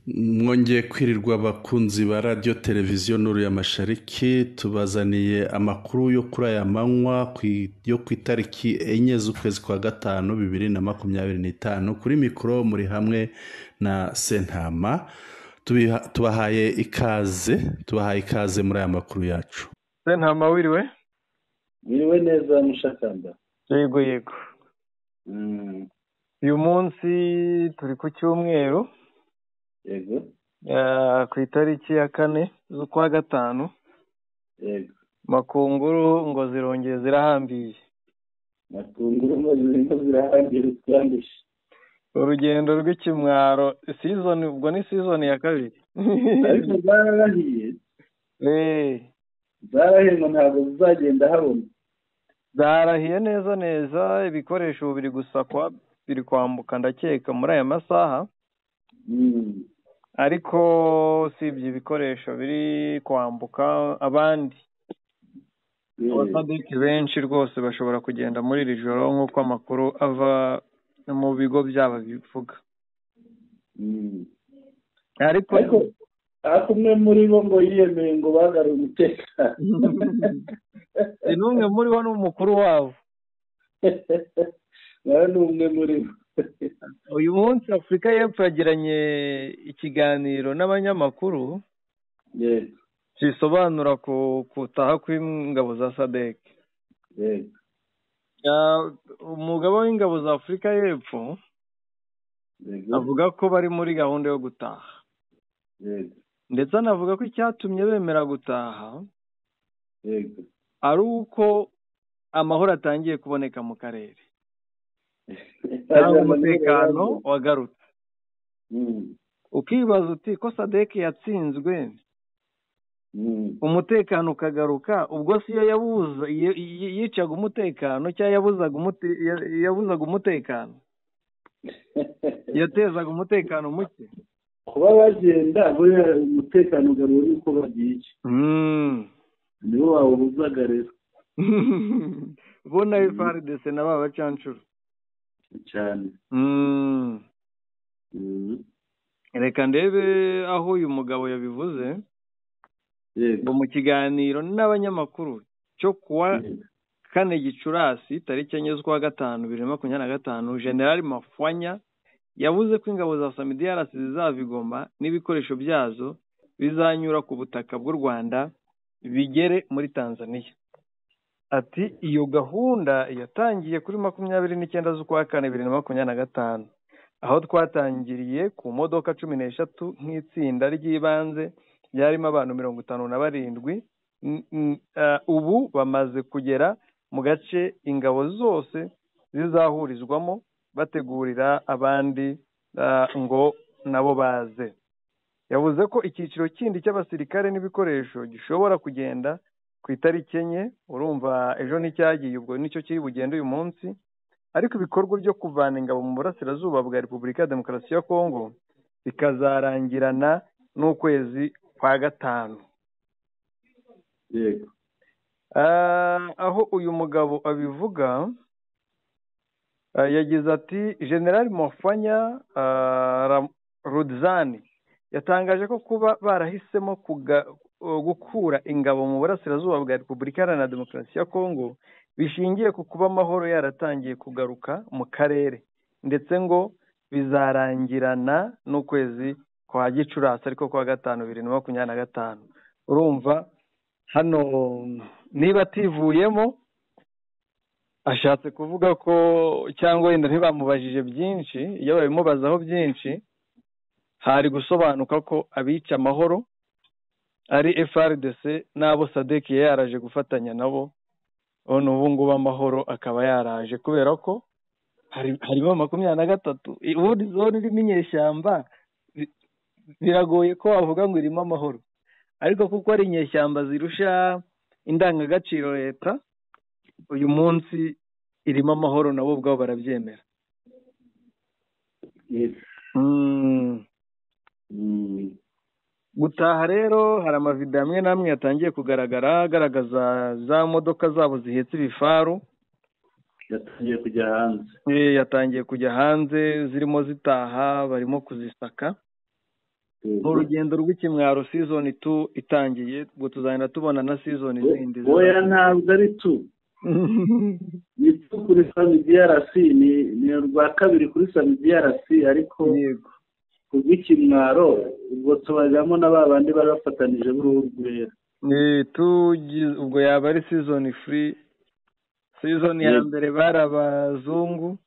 Mwongeye kwirirwa abakunzi ba radiyo televiziyo Nuru ya Mashariki, tubazaniye amakuru yo kuri aya manywa yo ku itariki 4 z'ukwezi kwa gatanu 2025. Kuri mikoro muri hamwe na Sentama. Tubahaye ikaze muri aya makuru yacu. Sentama wiriwe? Wiriwe neza mushakamba. Yego. Uyu munsi turi ku cyumweru. Yego. Ku itariki ya 4 z'ukwa gatanu. Yego. Makunguru ngo zirongeye zirahambiye. Makunguru ngo zirahambiye twandishe. Urugendo rw'ikimwaro ubwo ni season ya kabiri. Ariko zarahiye. Zarahiye ngo ntabwo zizagenda habona. Zarahiye neza ibikoresho biri gusakwa biri kwambuka ndakeka muri aya masaha. Ariko si ibyo bikoresho biri kwambuka abandi abasadiki benshi rwose bashobora kugenda muri iri joro nk'uko amakuru ava mu bigo byabo bivuga. Ariko umwe muri bo ngo yiyemeye ngo bagarure umutekano. n'umwe muri bo n'umukuru wabo. Ni umwe muri bo. Uyu munsi Afurika y'Epfo yagiranye ikiganiro n'abanyamakuru kisobanura ku kutaha kw'ingabo za SADC. Umugabo w'ingabo za Afurika y'Epfo avuga ko bari muri gahunda yo gutaha, ndetse anavuga ko icyatumye bemera gutaha ari uko amahoro atangiye kuboneka mu karere, umutekano wagarutse. Ukibaza uti ko SADC yatsinzwe umutekano ukagaruka, ubwo si yo yicaga umutekano cyangwa yabuzaga umutekano, yatezaga umutekano muke. Kuba bagenda buriya umutekano ugarura uko bagiye nibo bawubuzaga rero. Bona FARDC na ba bacancuro cyane. Reka ndebe aho uyu mugabo yabivuze ngo mu kiganiro n'abanyamakuru cyo kuwa 4 Gicurasi tariki 4 z'ukwa gatanu 2025, General Mafwanya yavuze ko ingabo za SAMIDRC zizava i Goma n'ibikoresho byazo bizanyura ku butaka bw'u Rwanda bigere muri Tanzania. Ati iyo gahunda yatangiye kuri 29 z'ukwa 4 2025, aho twatangiriye ku modoka 13 nk'itsinda ry'ibanze ryarimo abantu 57. Ubu bamaze kugera mu gace ingabo zose zizahurizwamo bategurira abandi ngo nabo baze. Yavuze ko icyiciro kindi cy'abasirikare n'ibikoresho gishobora kugenda ku itariki 4. Urumva ejo n'icyagiye, ubwo nicyo kiri bugende uyu munsi. Ariko ibikorwa byo kuvana ingabo mu burasirazuba bwa Repubulika ya Demokarasi ya Kongo bikazarangirana n'ukwezi kwa gatanu. Yego. Aho uyu mugabo abivuga yagize ati General Mofanya Rudzani yatangaje ko kuba barahisemo gukura ingabo mu burasirazuba bwa Repubulika ya Demokarasi ya Kongo bishingiye ku kuba amahoro yaratangiye kugaruka mu karere, ndetse ngo bizarangirana n'ukwezi kwa Gicurasi ariko kwa gatanu 2025. Urumva hano niba ativuyemo ashatse kuvuga ko cyangwa wenda ntibamubajije byinshi, iyo babimubazaho byinshi hari gusobanuka ko abica amahoro ari FARDC n'abo SADC yaraje gufatanya nabo. None ubu ngubu amahoro akaba yaraje kubera ko harimo 23. Ubundi zone irimo inyeshyamba biragoye ko wavuga ngo irimo amahoro, ariko kuko ari inyeshyamba zirusha indangagaciro leta, uyu munsi irimo amahoro nabo ubwabo barabyemera. Gutaha rero hari amavideo amwe namwe yatangiye kugaragara agaragaza za modoka zabo zihetse ibifaru yatangiye kujya hanze zirimo zitaha, barimo kuzisaka. urugendo rw'ikimwaro season 2 itangiye, ubwo tuzagenda tubona na season zindi. Oya ntabwo ari 2 ni 2 kuri Sami DRC, ni urwa kabiri kuri Sami DRC, ariko yego kubw'ikimwaro ubwo tubajyamo n'abandi bari bafatanije b'uruhu rwera. ubwo yaba ari season free. Season ya mbere bari abazungu,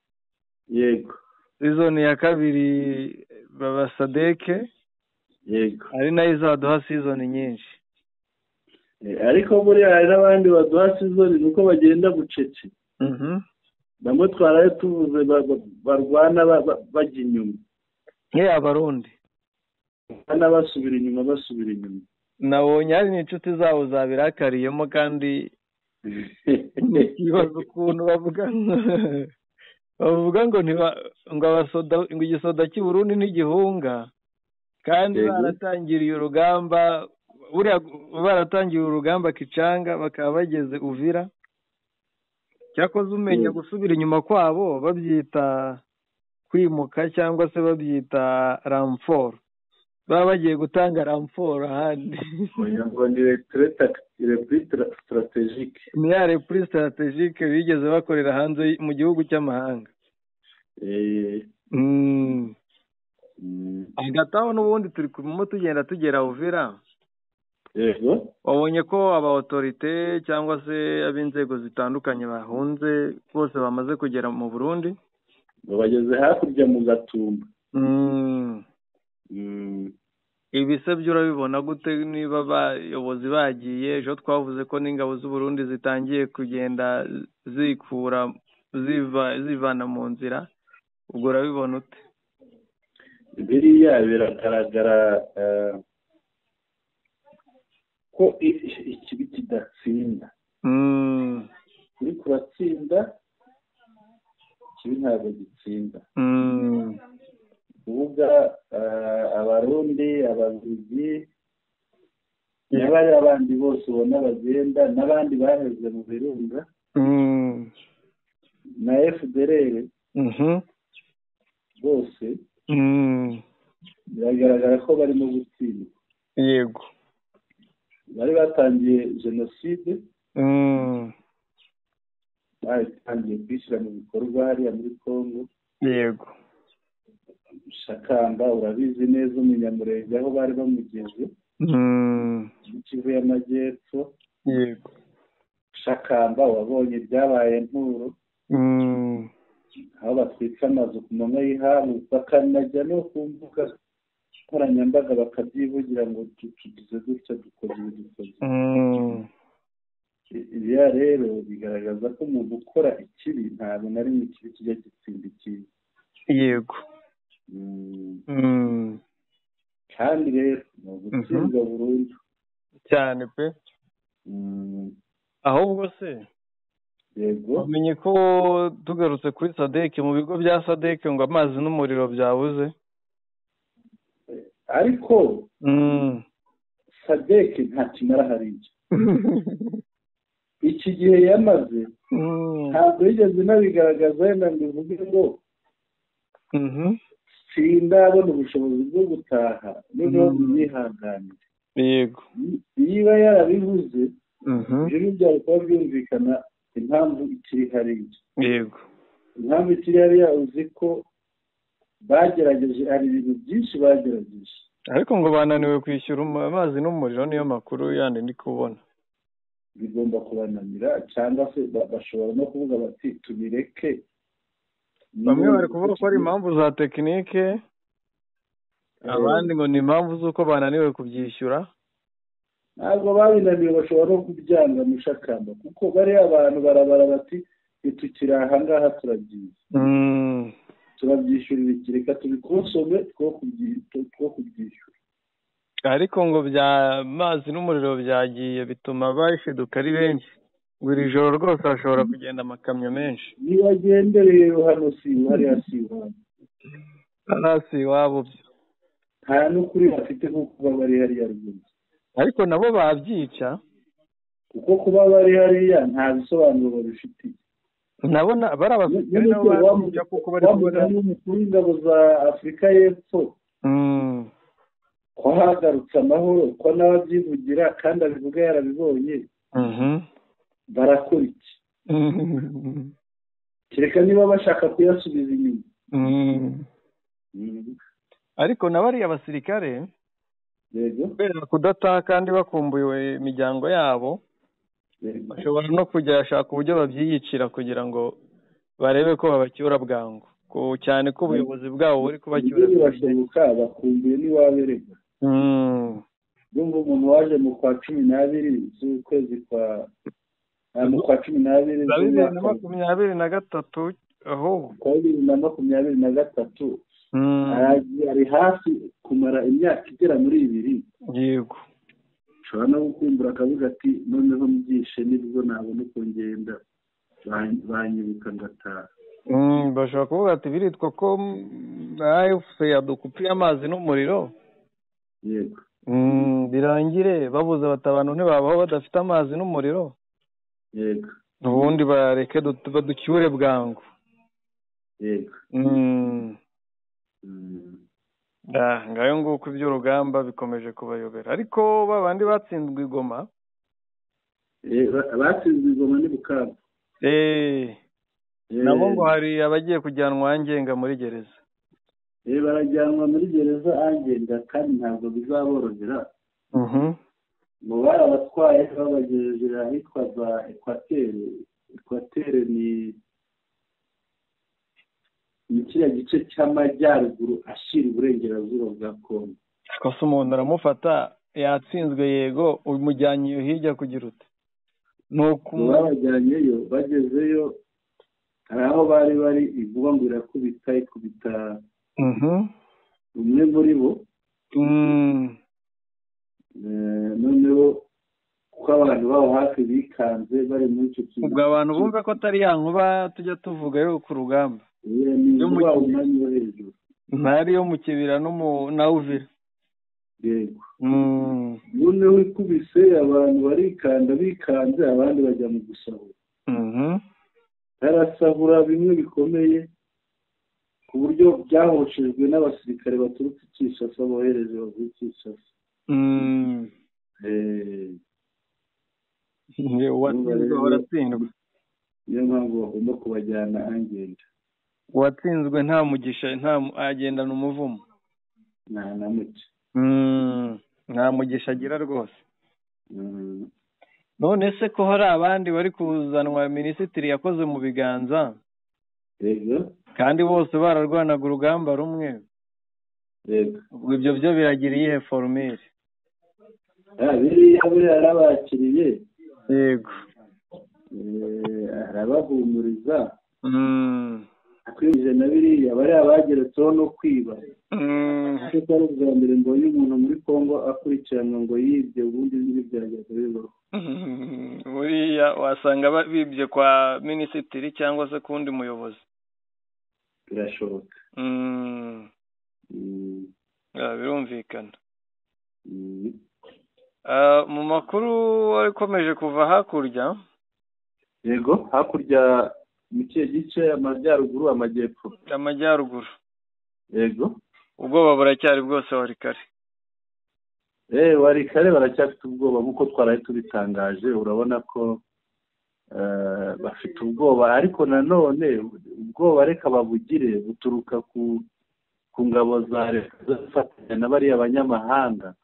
yego. Season ya kabiri baba Sadeke, yego. ari nayo izaduha season nyinshi. Ariko muri hari n'abandi baduha season nuko bagenda bucece. Bamwe twaraye tuvuze barwana bajya inyuma. Abarundi basubira inyuma. Nabonye hari n'inshuti zabo zabirakariyemo, kandi ikibazo ukuntu bavuga ngo ngo igisoda cy'i Burundi n'igihunga, kandi baratangiriye urugamba Kicanga, bakaba bageze Uvira. Cyakoze umenya gusubira inyuma kwabo babyita kwimuka cyangwa se babyita ramfort, baba bagiye gutanga ramfort ahandi. ngo ni repris stratégique. Ni ya repris stratégique bigeze bakorera hanze mu gihugu cy'amahanga. Hagati aho n'ubundi turi kumwe tugenda tugera Uvira. Yego. Wabonye ko aba autorité cyangwa se ab'inzego zitandukanye bahunze bose bamaze kugera mu Burundi? Bageze hakurya mu Gatumba. Ibise byo urabibona gute niba abayobozi bagiye? Ejo twavuze ko n'ingabo z'u Burundi zitangiye kugenda zivana mu nzira, ubwo urabibona ute? Biriya biragaragara ko ikibi kidatsinda. Kuri kuratsinda, ikibi ntabwo gitsinda. Kuvuga abarundi, ababiligi n'abari abandi bose ubona bagenda, n'abandi baheze mu birunga na FDLR bose biragaragara ko barimo gutsindwa. Yego. Bari batangiye jenoside, batangiye kwishyira mu bikorwa hariya muri Congo. Yego. Shakamba urabizi neza, umunyamurenge aho bari bamugeze mu Kivu y'Amajyepfo. Yego. Shakamba wabonye ibyabaye Nturo, aho batwika amazu ku manywa y'ihangu, bakanajya no ku mbuga nkoranyambaga bakabyivugira ngo tugize gutya dukoze ibikoze. Iriya rero bigaragaza ko umuntu ukora ikibi ntabwo na rimwe ikibi kijya gitsinda ikibi. Yego. Kandi rero ni ugutsindwa burundu cyane pe. Ahubwo se yego, umenye ko tugarutse kuri Sadeke, mu bigo bya Sadeke ngo amazi n'umuriro byabuze. Ariko Sadeke nta kimara hariya. Iki gihe yamaze ntabwo yigeze nabigaragaza, wenda ngo uvuge ngo sindabona ubushobozi bwo gutaha, noneho mwihanganire. Yego. Niba yarabivuze ibyo byari kuba byumvikana impamvu ikiri hariya. Yego. Impamvu ikiri hariya uzi ko bagerageje, hari ibintu byinshi bagerageje, ariko ngo bananiwe kwishyura amazi n'umuriro, niyo makuru yandi ndi kubona. Bigomba kubananira, cyangwa se bashobora no kuvuga bati tubireke. Bamwe bari kuvuga ko ari impamvu za tekinike, abandi ngo ni impamvu z'uko bananiwe kubyishyura. Ntabwo babinaniwe, bashobora no kubyanga mu Shakamba, kuko bariya abantu barabara bati ntitukiri aha ngaha, turagiye turabyishyurira iki, reka tubikonsome two kubyishyura. Ariko ngo bya mazi n'umuriro byagiye bituma bashiduka ari benshi. Buri joro rwose hashobora kugenda amakamyo menshi. Nibagendereye hano si hariya si iwabo. Hasi iwabo byo nta n'ukuri bafite kuko kuba bari hariya rwose. Ariko nabo babyica, kuko kuba bari hariya nta bisobanuro babifitiye. Nabona bari abafite nabo babyica kuko bari kubona n'umukuru w'ingabo za Afurika y'Epfo hagarutse amahoro ko nawe abyivugira kandi abivuga yarabibonye barakora iki kereka niba bashaka kuyasubiza inyuma ariko na bariya basirikare kubera kudataha kandi bakumbuye imiryango yabo bashobora no kujya bashaka uburyo babyiyicira kugira ngo barebe ko babacyura bwangu cyane ko ubuyobozi bwabo buri kubacyura birashoboka bakumbuye n'iwaberega ndumva umuntu waje mu kwa 12 z'ukwezi kwa mu kwa 12 2023 aho 2023 ari hafi kumara imyaka igera muri 2 yego ushobora no gukumbura akavuga ati noneho mubyishe nibwo nabona uko ngenda banyibuka ngataha bashobora kuvuga ati biritwa ko AFC yadukupiye amazi n'umuriro yego birangire babuze abantu ntibabaho badafite amazi n'umuriro yego ubundi bareke baducyure bwangu yego ngayo nguko iby'urugamba bikomeje kubayobera ariko babandi batsinzwe igoma batsinzwe igoma ni Bukavu nabo ngo hari abagiye kujyanwa angenga muri gereza barajyanwa muri gereza angenga kandi ntabwo bizaborohera mu barabatwaye babagejeje ahitwa za Equateur ni kiriya gice cy'amajyaruguru ashyira uburengerazuba bwa Kongo kose umuntu aramufata yatsinzwe yego umujyanye iyo hirya kugira ute nuko babajyanyeyo bagezeyo hari aho bari ivuga ngo ikubita umwe muri bo noneho kuko abantu babo hafi bikanze bari muri icyo kintu ubwo abantu bumva ko atari ya nkuba tujya tuvuga yo ku rugamba ntari yo mu kibira na Uvira yego noneho ikubise abantu barikanda bikanze abandi bajya mu gusahura barasahura bimwe bikomeye ku buryo byahoshejwe n'abasirikare baturutse Kinshasa bohereje bavuye Kinshasa uwatsinzwe niyo mpamvu bagomba kubajyana angenda uwatsinzwe nta mugisha agendana umuvumo nta muke nta mugisha agira rwose none se ko hari abandi bari kuzanwa minisitiri yakoze mu biganza yego kandi bose bararwanaga urugamba rumwe yego ubwo ibyo byo biragira iyihe formule biriya buriya yarabakiriye yego arabahumuriza akwinjije na biriya bariya bageretseho no kwiba kuko ari ubwa mbere mbonye umuntu muri Kongo akurikiranwa ngo yibye ubundi byageze bibaho buriya wasanga bibye kwa minisitiri cyangwa se kundi muyobozi birashoboka birumvikana mu makuru akomeje kuva hakurya yego hakurya mu kihe gice amajyaruguru amajyaruguru yego ubwoba buracyari bwose wari kare wari kare baracyafite ubwoba nk'uko twaraye tubitangaje urabona ko bafite ubwoba ariko nanone ubwoba reka babugire buturuka ku ngabo za leta zifatanya na bariya banyamahanga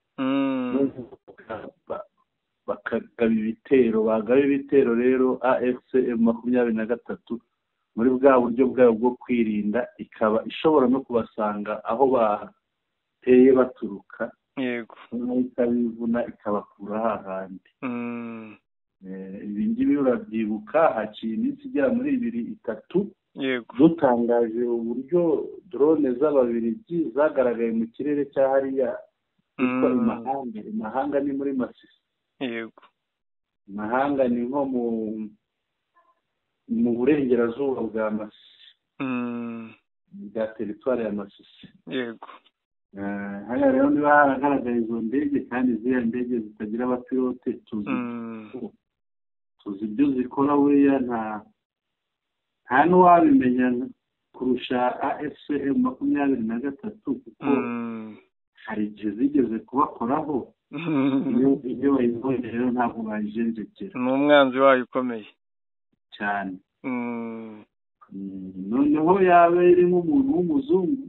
bagaba ibitero rero AFC M23 muri bwa buryo bwayo bwo kwirinda ikaba ishobora no kubasanga aho bateye baturuka yego ikabivuna ikabakura hahandi ibi ngibi urabyibuka haciye iminsi igera muri 2-3 yego dutangaje uburyo drone z'Ababiligi zagaragaye mu kirere cya hariya yitwa Imahanga ni muri Masisi yego Imahanga ni nko mu burengerazuba bwa Masisi bwa teritwari ya Masisi yego hano rero niba haragaragaye izo ndege kandi ziriya ndege zitagira abapilote tuzi ibyo zikora buriya nta n'uwabimenya kurusha AFC M23 kuko hari igihe zigeze kubakoraho iyo bayibonye rero ntabwo bayijenjekera. ni umwanzi wayo ukomeye cyane. noneho yaba irimo umuntu w'umuzungu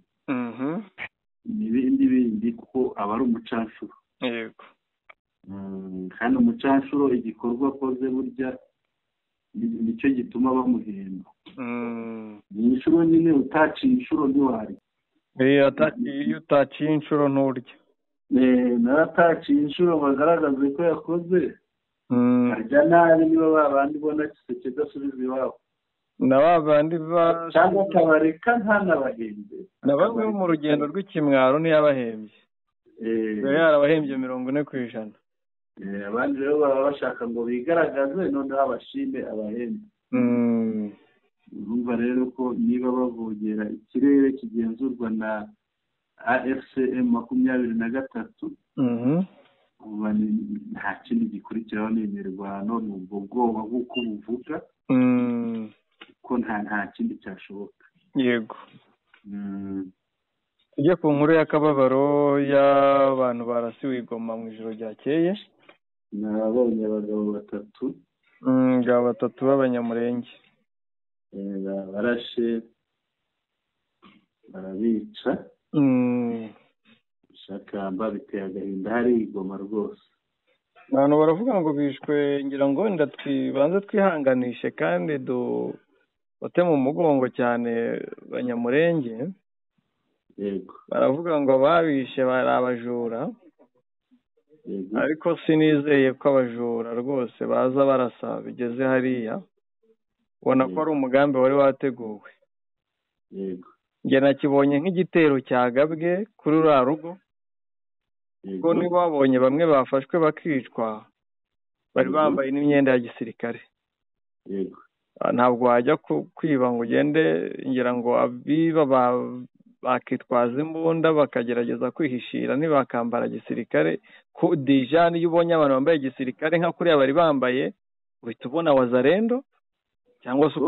n'ibindi bindi kuko aba ari umucanshuro. yego. kandi umucanshuro igikorwa akoze burya nicyo gituma bamuhemba. ni inshuro nyine utaciye inshuro ntiwarya. iyo utaciye inshuro nturya. narataciye inshuro bagaragaze ko yakoze arya nabi niba babandi ubona giseke gasubiza iwabo na babandi cyangwa akabareka ntanabahembe. na bamwe mu rugendo rw'ikimwaro ntiyabahembye. yarabahembye 40%. abandi rero baba bashaka ngo bigaragaze noneho abashime abahembe. urumva rero ko niba bavogera ikirere kigenzurwa na AFCM 23 nta kindi gikurikiraho ni imirwano ni ubwo bwoba bw'uko buvuga ko nta kindi cyashoboka. yego. tujye ku nkuru y'akababaro y'abantu barasiwe i Goma mu ijoro ryakeye. nabonye abagabo batatu b'abanyamurenge barashe barabica. shakamba biteye agahinda hari i Goma rwose. abantu baravuga ngo bishwe ngira ngo wenda twibanze twihanganishe kandi dufate mu mugongo cyane abanyamurenge. yego. baravuga ngo ababishe bari abajura. yego. ariko sinizeye ko abajura rwose baza barasa bigeze hariya. ubona ko ari umugambi wari wateguwe. yego. njye nakibonye nk'igitero cyagabwe kuri uriya rugo. kuko niba babonye bamwe bafashwe bakicwa bari bambaye n'imyenda ya gisirikare. yego. ntabwo wajya kwiba ngo ugende ngira ngo abiba bakitwaza imbunda bakagerageza kwihishira ntibakambara gisirikare. ku dijani iyo ubonye abantu bambaye gisirikare nka kuriya bari bambaye uhita ubona wazarendo cyangwa se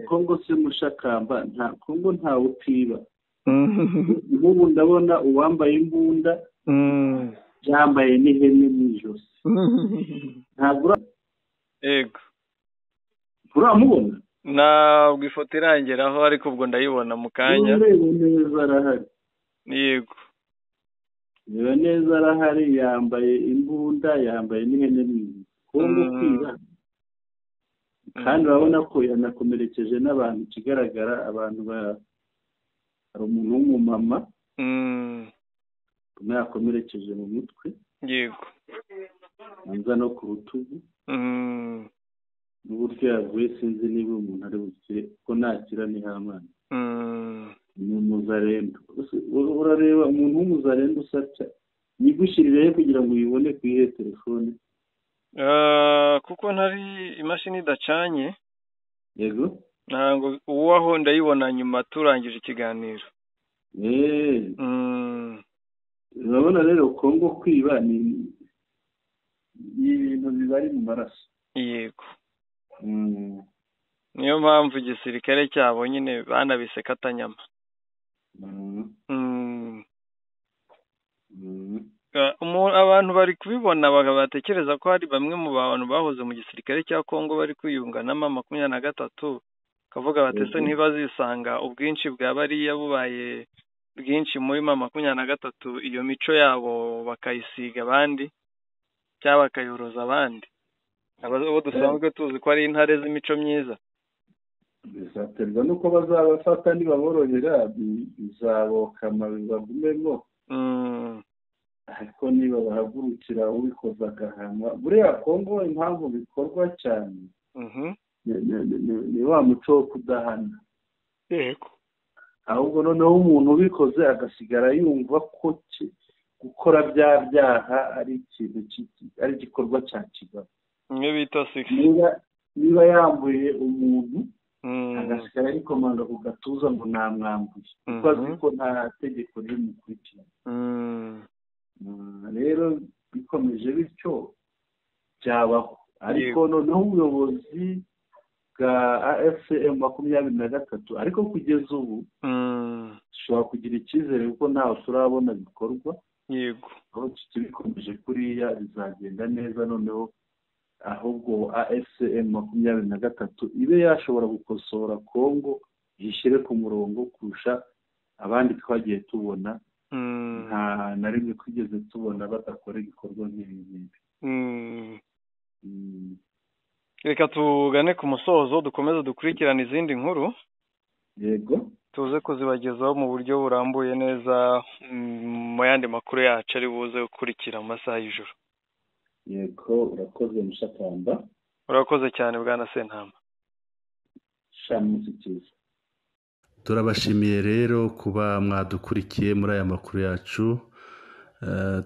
Kongo se mushakamba nta Kongo ntawe utiba. nk'ubu ndabona uwambaye imbunda yambaye n'ihene mu ijosi. ntabwo yego. uramubona? ntabwo ifoto irangeraho ariko ubwo ndayibona mu kanya. neza arahari. yego. niba neza arahari yambaye imbunda yambaye n'ihene mu ijosi. Kongo kwiba kandi urabona ko yanakomerekeje n'abantu. ikigaragara abantu hari umuntu w'umumama umwe yakomerekeje mu mutwe. yego. anza no ku rutugu. n'uburyo yaguye sinzi niba umuntu ari bukire kuko nakira ni hamana. ni umuzarendo. urareba umuntu w'umuzarendo usatya yigushyirireho kugira ngo uyibone ku ihe telefone. kuko ntari imashini idacanye. yego. ntabwo uwaho ndayibona nyuma turangije ikiganiro. urabona rero Kongo kwiba ni ibintu bibari mu maraso. yego. niyo mpamvu igisirikare cyabo nyine banabise katanyama. abantu bari kubibona batekereza ko hari bamwe mu bantu bahoze mu gisirikare cya Kongo bari kwiyunganamo 23 kavuga batese ntibazisanga ubwinshi bwa bariya bubaye bwinshi muri 23 iyo mico yabo bakayisiga abandi cyangwa bakayoroza abandi. abo dusanzwe tuzi ko ari intare z'imico myiza. bizaterwa nuko bazabafata nibaborohera bizabokama bibagumemo. ariko niba bahagurukira ubikoza agahanwa buriya Kongo impamvu bikorwa cyane ni wa muco wo kudahana. yego. ahubwo noneho umuntu ubikoze agasigara yumva ko gukora bya byaha ari ikintu ari igikorwa cya kigabo. niyo bita 6. niba yambuye umuntu agasigara yikomanga ku gatuza ngo namwambuye kuko azi ko nta tegeko rimukurikira. rero bikomeje bityo byabaho. ariko noneho ubuyobozi bwa AFCM 23 ariko kugeza ubu dushobora kugira icyizere kuko ntawe turabona bikorwa. Yego, aho tubikomeje kuriya bizagenda neza, noneho ahubwo AFCM 23 ibe yashobora gukosora Kongo yishyire ku murongo kurusha abandi twagiye tubona. Nta na rimwe twigeze tubona badakora igikorwa nk'ibi. Reka tugane ku musozo, dukomeze dukurikirana izindi nkuru. Yego, tuze kuzibagezaho mu buryo burambuye neza mu yandi makuru yacu ari buze gukurikira mu masaha y'ijoro. Yego, urakoze Mushakamba. Urakoze cyane Bwana Sentama. Shamusi cyiza. Turabashimiye rero kuba mwadukurikiye muri aya makuru yacu.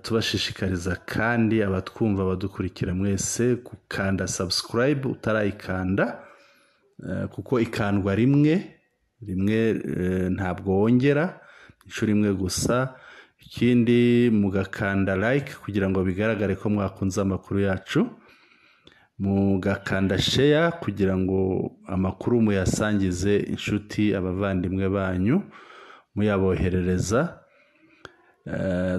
Tubashishikariza kandi abatwumva badukurikira mwese gukanda subscribe utarayikanda, kuko ikandwa rimwe ntabwo wongera, inshuro imwe gusa. Ikindi mugakanda like kugira ngo bigaragare ko mwakunze amakuru yacu, mugakanda share kugira ngo amakuru muyasangize inshuti abavandimwe banyu muyaboherereza.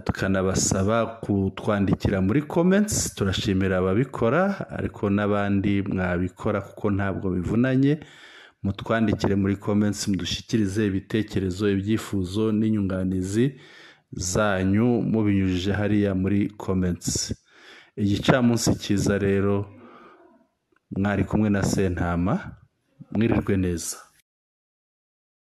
Tukanabasaba kutwandikira muri comments, turashimira ababikora ariko n'abandi mwabikora kuko ntabwo bivunanye. Mutwandikire muri comments, mudushyikirize ibitekerezo, ibyifuzo n'inyunganizi zanyu mubinyujije hariya muri comments. Igicamunsi cyiza rero, mwari kumwe na Sentama, mwirirwe neza.